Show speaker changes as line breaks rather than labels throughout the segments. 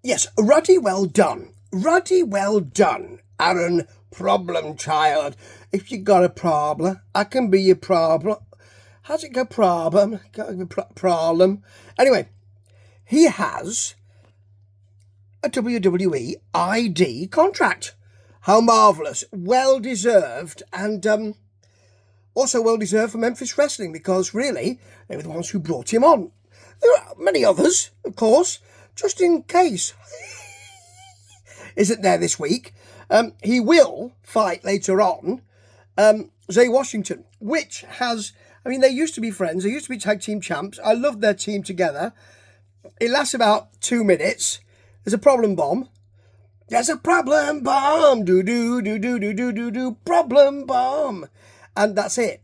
Yes, ruddy well done. Ruddy well done, Aaron Problem Child. If you got a problem, I can be your problem. How's it go, problem? Problem. Anyway, he has a WWE ID contract. How marvellous. Well-deserved, and also well-deserved for Memphis Wrestling, because really, they were the ones who brought him on. There are many others, of course, just in case. Isn't there this week? He will fight later on Zay Washington, which has, I mean, they used to be friends. They used to be tag team champs. I loved their team together. It lasts about 2 minutes. There's a problem bomb. There's a problem bomb. Do, problem bomb. And that's it.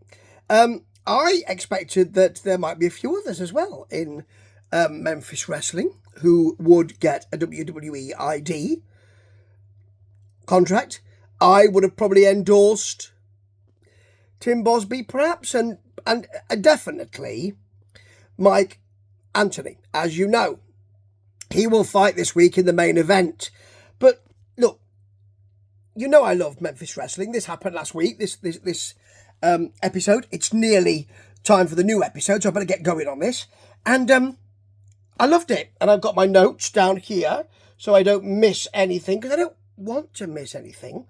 I expected that there might be a few others as well in Memphis Wrestling who would get a WWE ID contract. I would have probably endorsed Tim Bosby, perhaps, and definitely Mike Anthony. As you know, he will fight this week in the main event. But look, you know I love Memphis Wrestling. This happened last week. This episode. It's nearly time for the new episode, so I better get going on this. And I loved it, and I've got my notes down here so I don't miss anything, because I don't want to miss anything.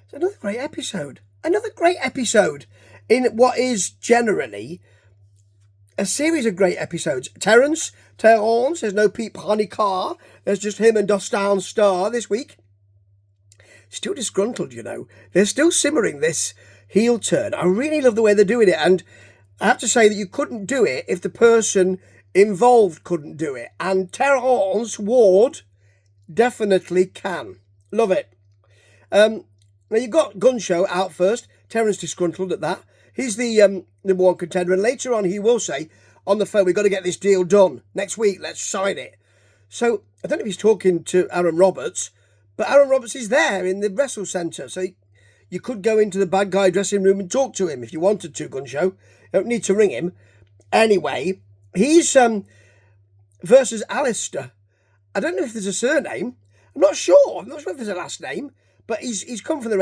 It's another great episode. Another great episode in what is generally a series of great episodes. Terrence, there's no Pete Honey Car. There's just him and Dostan Star this week. Still disgruntled, you know. They're still simmering this heel turn. I really love the way they're doing it. And I have to say that you couldn't do it if the person involved couldn't do it. And Terrence Ward definitely can. Love it. Now you've got Gun Show out first. Terrence disgruntled at that. He's the number one contender, and later on he will say on the phone, we've got to get this deal done next week. Let's sign it. So I don't know if he's talking to Aaron Roberts, but Aaron Roberts is there in the Wrestle Centre. So you could go into the bad guy dressing room and talk to him if you wanted to, Gun Show. You don't need to ring him. Anyway, he's versus Alistair. I don't know if there's a surname. I'm not sure if there's a last name, but he's come from the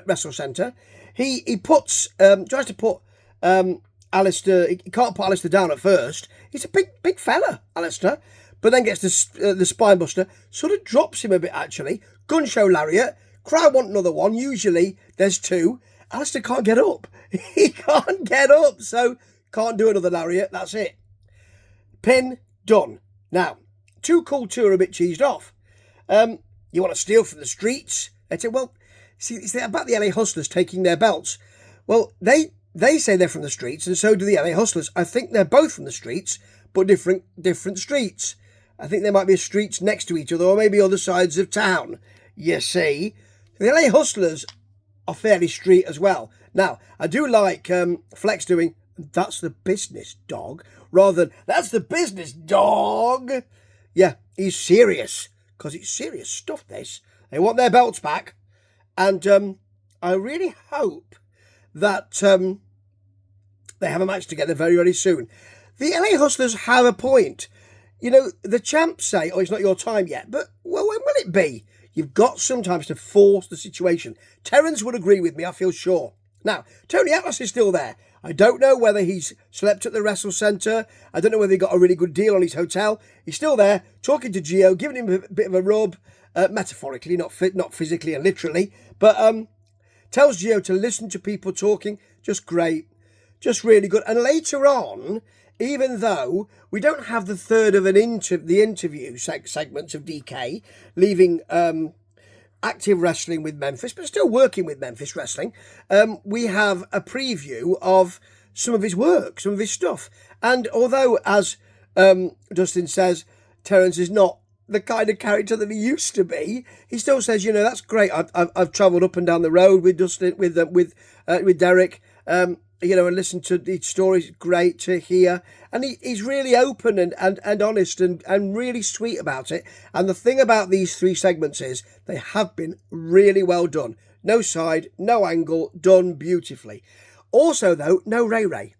Wrestle Centre. He tries to put Alistair. He can't put Alistair down at first. He's a big fella, Alistair, but then gets the spine buster. Sort of drops him a bit actually. Gun Show lariat. Crowd want another one. Usually there's two. Alistair can't get up. He can't get up, so can't do another lariat. That's it. Pin done. Now, Too Cool 2 are a bit cheesed off. You want to steal from the streets? They say, well, see, it's about the LA Hustlers taking their belts. Well, they say they're from the streets, and so do the LA Hustlers. I think they're both from the streets, but different streets. I think there might be streets next to each other, or maybe other sides of town. You see, the LA Hustlers are fairly street as well. Now, I do like Flex doing, that's the business, dog, rather than, that's the business, dog. Yeah, he's serious, because it's serious stuff, this. They want their belts back, and I really hope that they have a match together very, very soon. The LA Hustlers have a point. You know, the champs say, oh, it's not your time yet, but well, when will it be? You've got sometimes to force the situation. Terrence would agree with me, I feel sure. Now, Tony Atlas is still there. I don't know whether he's slept at the Wrestle Centre. I don't know whether he got a really good deal on his hotel. He's still there, talking to Gio, giving him a bit of a rub, metaphorically, not physically and literally, but tells Gio to listen to people talking. Just great. Just really good. And later on, even though we don't have the third of the interview segments of DK, leaving active wrestling with Memphis, but still working with Memphis Wrestling, we have a preview of some of his work, some of his stuff. And although, as Dustin says, Terrence is not the kind of character that he used to be, he still says, you know, that's great. I've travelled up and down the road with Dustin, with Derek, you know, and listened to these stories. Great to hear. And he's really open and honest and really sweet about it. And the thing about these three segments is they have been really well done. No side, no angle, done beautifully. Also, though, no Ray Ray.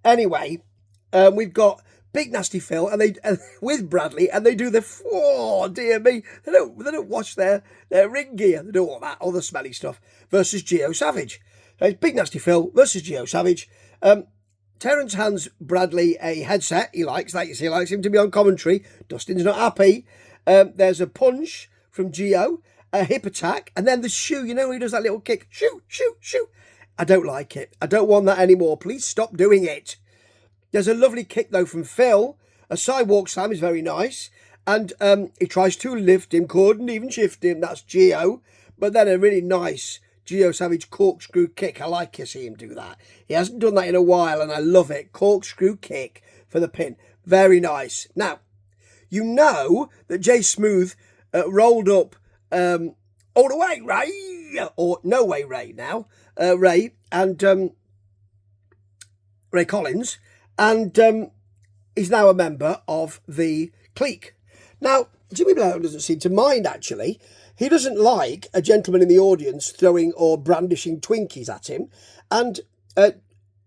Anyway, we've got Big Nasty Phil, and with Bradley, and they do the, oh dear me, they don't wash their ring gear, they do all that, all the smelly stuff, versus Geo Savage. So it's Big Nasty Phil versus Geo Savage. Terrence hands Bradley a headset. He likes that. He likes him to be on commentary. Dustin's not happy. There's a punch from Geo, a hip attack, and then the shoe. You know, he does that little kick. Shoo, shoo, shoo. I don't like it. I don't want that anymore. Please stop doing it. There's a lovely kick, though, from Phil. A sidewalk slam is very nice. And he tries to lift him, couldn't even shift him. That's Geo. But then a really nice Geo Savage corkscrew kick. I like to see him do that. He hasn't done that in a while, and I love it. Corkscrew kick for the pin. Very nice. Now, you know that Jay Smooth rolled up all the way, Ray. Or no way, Ray now. Ray and Ray Collins. And he's now a member of the clique. Now, Jimmy Brown doesn't seem to mind, actually. He doesn't like a gentleman in the audience throwing or brandishing Twinkies at him. And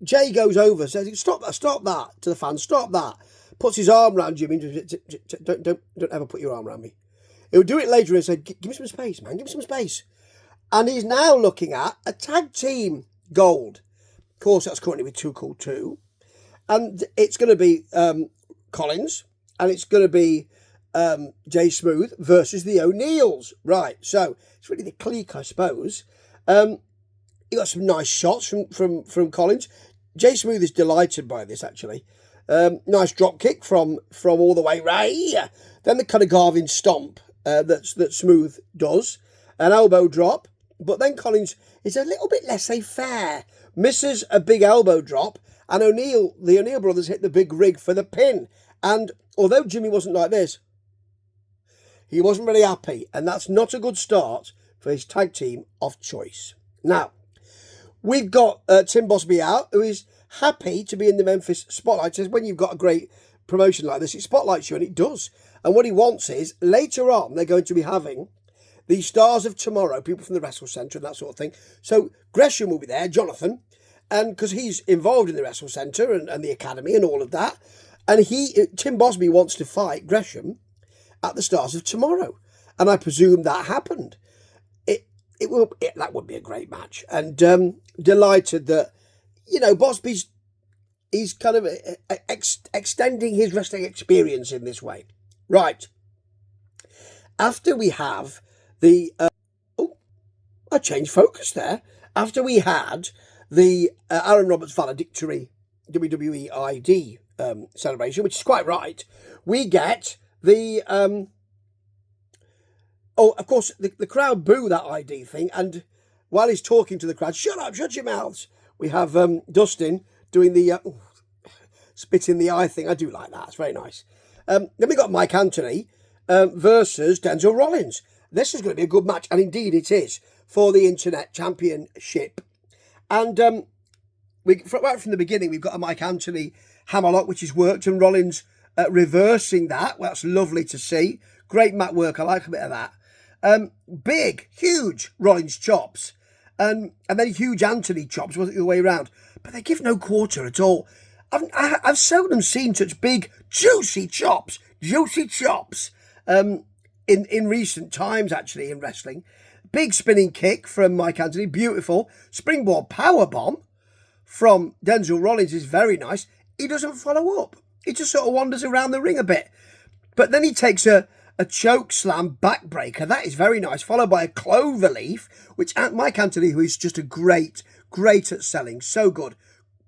Jay goes over, says, stop that, to the fans, stop that. Puts his arm around Jimmy. Don't ever put your arm around me. He'll do it later and say, give me some space, man, give me some space. And he's now looking at a tag team gold. Of course, that's currently with Too Cool 2. And it's going to be Collins, and it's going to be Jay Smooth versus the O'Neills. Right, so it's really the clique, I suppose. He got some nice shots from Collins. Jay Smooth is delighted by this, actually. Nice drop kick from all the way Ray. Then the kind of Garvin stomp that Smooth does. An elbow drop. But then Collins is a little bit laissez-faire. Misses a big elbow drop. And the O'Neill brothers hit the big rig for the pin. And although Jimmy wasn't like this, he wasn't really happy. And that's not a good start for his tag team of choice. Now, we've got Tim Bosby out, who is happy to be in the Memphis Spotlight. Says when you've got a great promotion like this, it spotlights you, and it does. And what he wants is, later on, they're going to be having the Stars of Tomorrow, people from the Wrestle Centre and that sort of thing. So Gresham will be there, Jonathan, and because he's involved in the Wrestle Centre and the Academy and all of that. And Tim Bosby wants to fight Gresham at the Stars of Tomorrow. And I presume that happened. That would be a great match. And delighted that, he's kind of extending his wrestling experience in this way. Right. After we have the... I changed focus there. After we had the Aaron Roberts valedictory WWE ID celebration, which is quite right, we get the... of course, the crowd boo that ID thing, and while he's talking to the crowd, shut up, shut your mouths, we have Dustin doing the spit in the eye thing. I do like that, it's very nice. Then we got Mike Anthony versus Denzel Rollins. This is going to be a good match, and indeed it is, for the Internet Championship. And right from the beginning, we've got a Mike Anthony hammerlock, which has worked, and Rollins reversing that. Well, that's lovely to see. Great mat work, I like a bit of that. Big, huge Rollins chops, and then huge Anthony chops, wasn't the way around. But they give no quarter at all. I've seldom seen such big, juicy chops in recent times, actually, in wrestling. Big spinning kick from Mike Anthony, beautiful. Springboard powerbomb from Denzel Rollins is very nice. He doesn't follow up. He just sort of wanders around the ring a bit. But then he takes a choke slam backbreaker. That is very nice. Followed by a clover leaf, which Mike Anthony, who is just a great at selling. So good.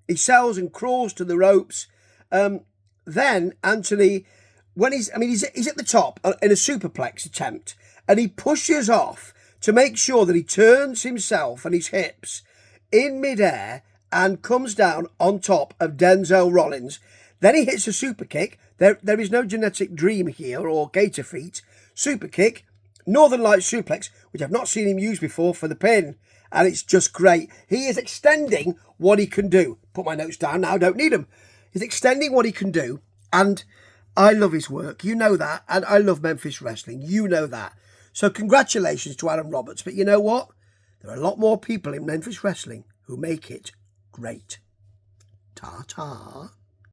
He sells and crawls to the ropes. Then Anthony, he's at the top in a superplex attempt, and he pushes off to make sure that he turns himself and his hips in midair and comes down on top of Denzel Rollins. Then he hits a super kick. There is no genetic dream here or gator feet. Super kick, Northern Lights suplex, which I've not seen him use before for the pin. And it's just great. He is extending what he can do. Put my notes down now, don't need them. He's extending what he can do. And I love his work. You know that. And I love Memphis Wrestling. You know that. So congratulations to Aaron Roberts. But you know what? There are a lot more people in Memphis Wrestling who make it great. Ta-ta.